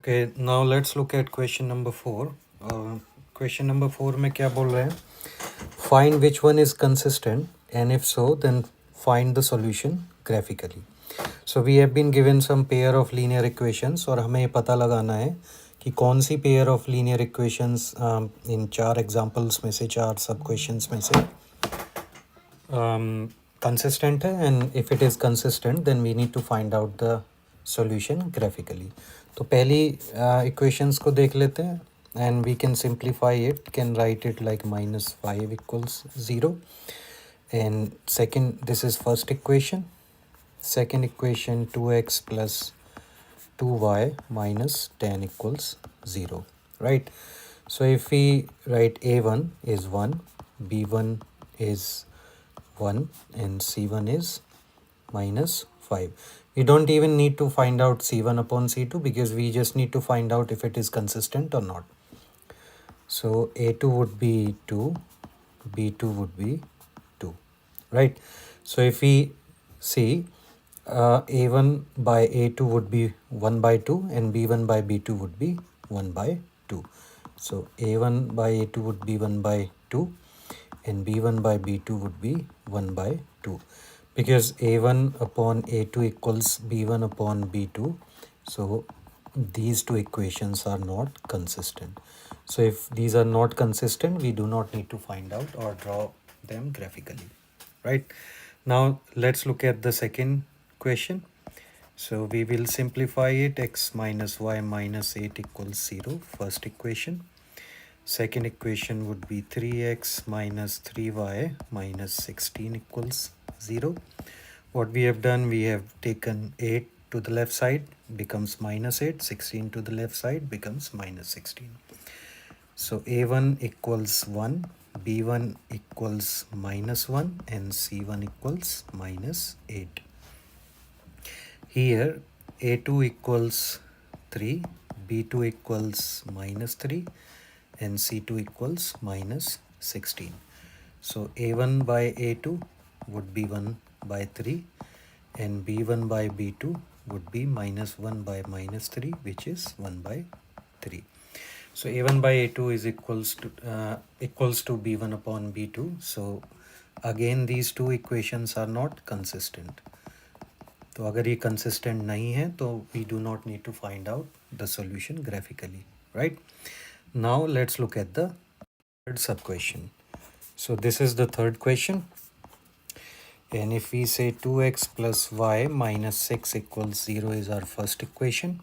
Okay, now let's look at question number 4. Question number 4 में क्या बोल रहे हैं? Find which one is consistent, and if so, then find the solution graphically. So we have been given some pair of linear equations और हमें ये पता लगाना है कि कौन सी pair of linear equations in 4 examples में से 4 sub questions में से consistent है, and if it is consistent then we need to find out the solution graphically. तो पहली equations को देख लेते हैं and we can simplify it, can write it like -5 equals 0, and second, this is first equation. Second equation, 2x plus 2y minus 10 equals 0, right? So if we write a1 is 1, b1 is 1 and c1 is -5. We don't even need to find out c1 upon c2 because we just need to find out if it is consistent or not. So a2 would be 2, b2 would be 2, right? So if we see a1 by a2 would be 1 by 2 and b1 by b2 would be 1 by 2. So a1 by a2 would be 1 by 2 and b1 by b2 would be 1 by 2 because a1 upon a2 equals b1 upon b2. So these two equations are not consistent. So if these are not consistent, we do not need to find out or draw them graphically, right? Now let's look at the second question. So we will simplify it. X minus y minus 8 equals 0, first equation. Second equation would be 3x minus 3y minus 16 equals 0. What we have done, we have taken 8 to the left side becomes -8, 16 to the left side becomes -16. So a1 equals 1, b1 equals -1 and c1 equals -8. Here a2 equals 3, b2 equals -3 and c2 equals -16. So a1 by a2 would be 1 by 3 and b1 by b2 would be -1 by -3, which is 1 by 3. So a1 by a2 is equals to b1 upon b2. So again these two equations are not consistent. तो अगर ये consistent नहीं है तो we do not need to find out the solution graphically, right? Now let's look at the third sub question. So this is the third question, and if we say 2x plus y minus 6 equals 0 is our first equation,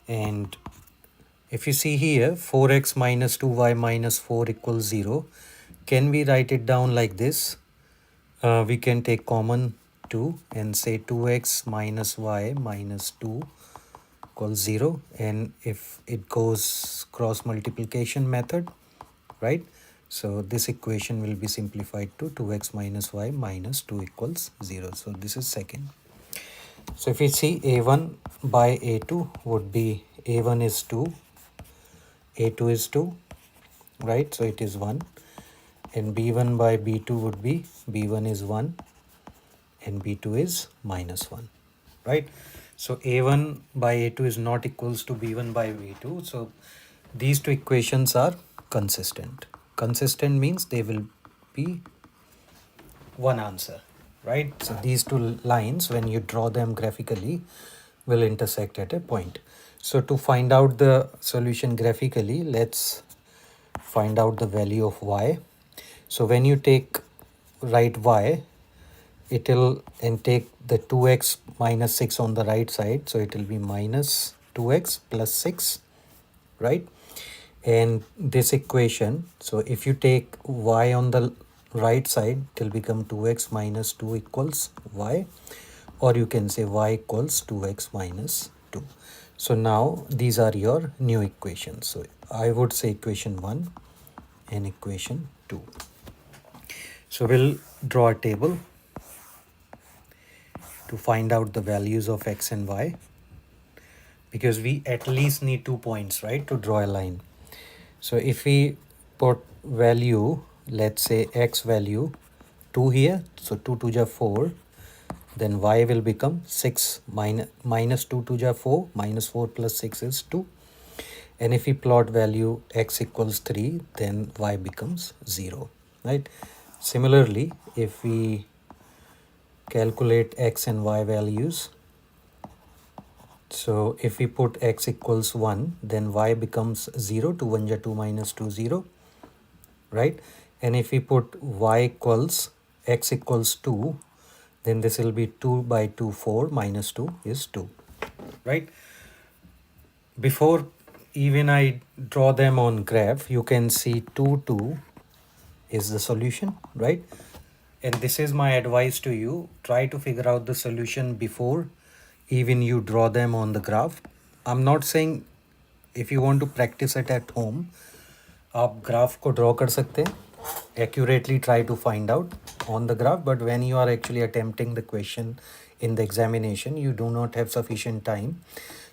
and if you see here 4x minus 2y minus 4 equals 0, can we write it down like this? We can take common 2 and say 2x minus y minus 2 equals 0, and if it goes cross multiplication method, right? So this equation will be simplified to 2x minus y minus 2 equals 0. So this is second. So if we see a1 by a2 would be a1 is 2, a2 is 2, right? So it is 1, and b1 by b2 would be b1 is 1 and b2 is -1, right? So a1 by a2 is not equals to b1 by b2. So these two equations are consistent. Consistent means they will be one answer, right? So these two lines, when you draw them graphically, will intersect at a point. So to find out the solution graphically, let's find out the value of y. So when you write y, it will and take the 2x minus 6 on the right side, so it will be minus 2x plus 6, right? And this equation, so if you take y on the right side, it will become 2x minus 2 equals y, or you can say y equals 2x minus 2. So now these are your new equations. So I would say equation 1 and equation 2. So we'll draw a table to find out the values of x and y, because we at least need 2 points, right, to draw a line. So if we put value, let's say x value 2 here, so 2 to the 4, then y will become 6 minus 2 to 4, minus 4 plus 6 is 2. And if we plot value x equals 3, then y becomes 0, right? Similarly, if we calculate x and y values, so if we put x equals 1, then y becomes 0, 2 1 ja 2 minus 2 0, right? And if we put y equals x equals 2, then this will be 2 by 2 4 minus 2 is 2, right? Before even I draw them on graph, you can see 2 2 is the solution, right? And this is my advice to you. Try to figure out the solution before even you draw them on the graph. I'm not saying if you want to practice it at home, आप graph को draw कर सकते हैं, accurately try to find out on the graph, but when you are actually attempting the question in the examination, you do not have sufficient time.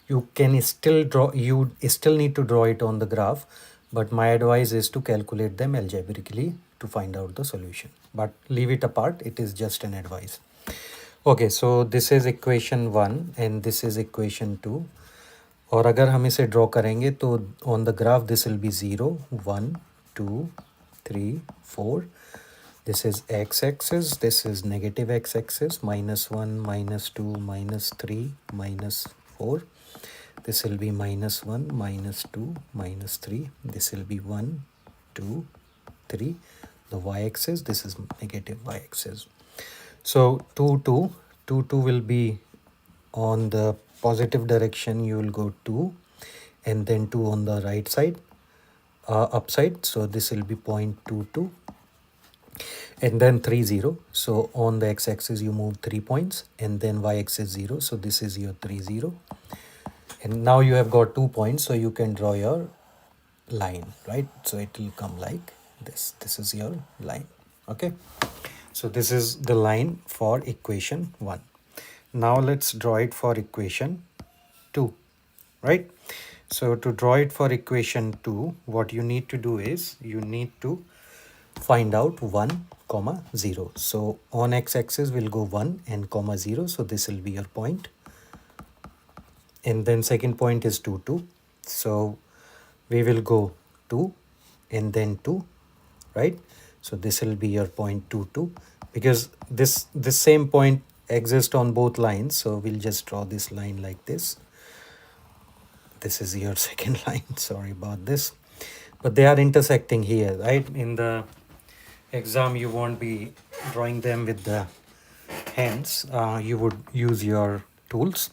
You can still draw, you still need to draw it on the graph, but my advice is to calculate them algebraically to find out the solution. But leave it apart, it is just an advice. Okay, so this is equation 1 and this is equation 2. और अगर हम इसे draw करेंगे तो on the graph this will be 0 1 2 3 4. This is x axis, this is negative x axis, minus 1 minus 2 minus 3 minus 4. This will be minus 1 minus 2 minus 3. This will be 1 2 3. The y axis, this is negative y axis. So 2 2 2 2 will be on the positive direction, you will go 2 and then 2 on the right side, upside, so this will be 0.22 and then 3 0. So on the x-axis you move 3 points and then y-axis 0, so this is your 3 0. And now you have got 2 points, so you can draw your line, right? So it will come like this is your line. Okay, so this is the line for equation 1. Now let's draw it for equation 2, right? So to draw it for equation 2, what you need to do is you need to find out 1 comma 0. So on x-axis we'll go 1 and comma 0, so this will be your point. And then second point is 2 2, so we will go 2 and then 2, right? So this will be your point 2 2, because this same point exist on both lines, so we'll just draw this line like this. This is your second line, sorry about this, but they are intersecting here, right? In the exam you won't be drawing them with the hands, you would use your tools.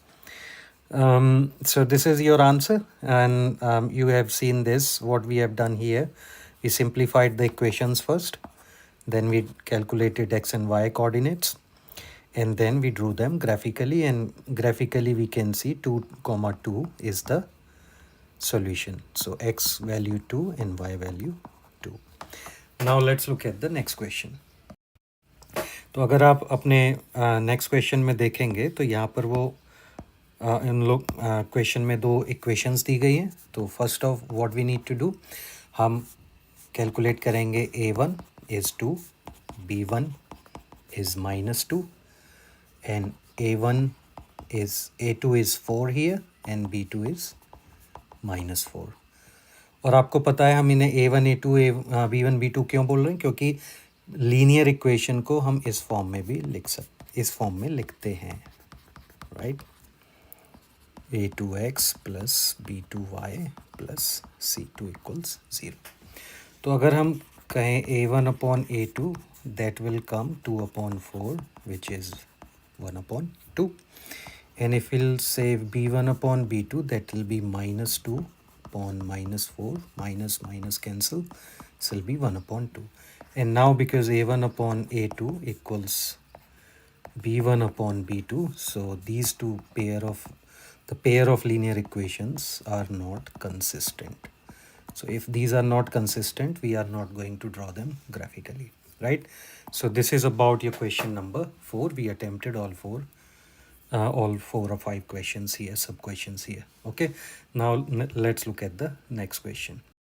So this is your answer, and you have seen this. What we have done here, we simplified the equations first, then we calculated x and y coordinates, and then we drew them graphically, and graphically we can see 2 comma 2 is the solution. So x value 2 and y value 2. Now let's look at the next question. तो अगर आप अपने next question में देखेंगे तो यहाँ पर वो इन लोग क्वेश्चन में 2 इक्वेशंस दी गई हैं. तो first of what we need to do, हम कैलकुलेट करेंगे a1 is 2, b1 is minus 2, and a2 is 4 here and b2 is minus 4. और आपको पता है हम इन्हें a1 a2 b1 b2 क्यों बोल रहे हैं, क्योंकि लीनियर इक्वेशन को हम इस फॉर्म में भी इस फॉर्म में लिखते हैं, right? a2x plus b2y plus c2 equals 0. तो अगर हम कहें a1 upon a2, that will come 2 upon 4, which is 1 upon 2. And if we'll say b1 upon b2, that will be minus 2 upon minus 4, minus minus cancel, this will be 1 upon 2. And now because a1 upon a2 equals b1 upon b2, so these the pair of linear equations are not consistent. So if these are not consistent, we are not going to draw them graphically, right? So this is about your question number 4. We attempted all 4 or 5 questions here, sub questions here. Okay, now let's look at the next question.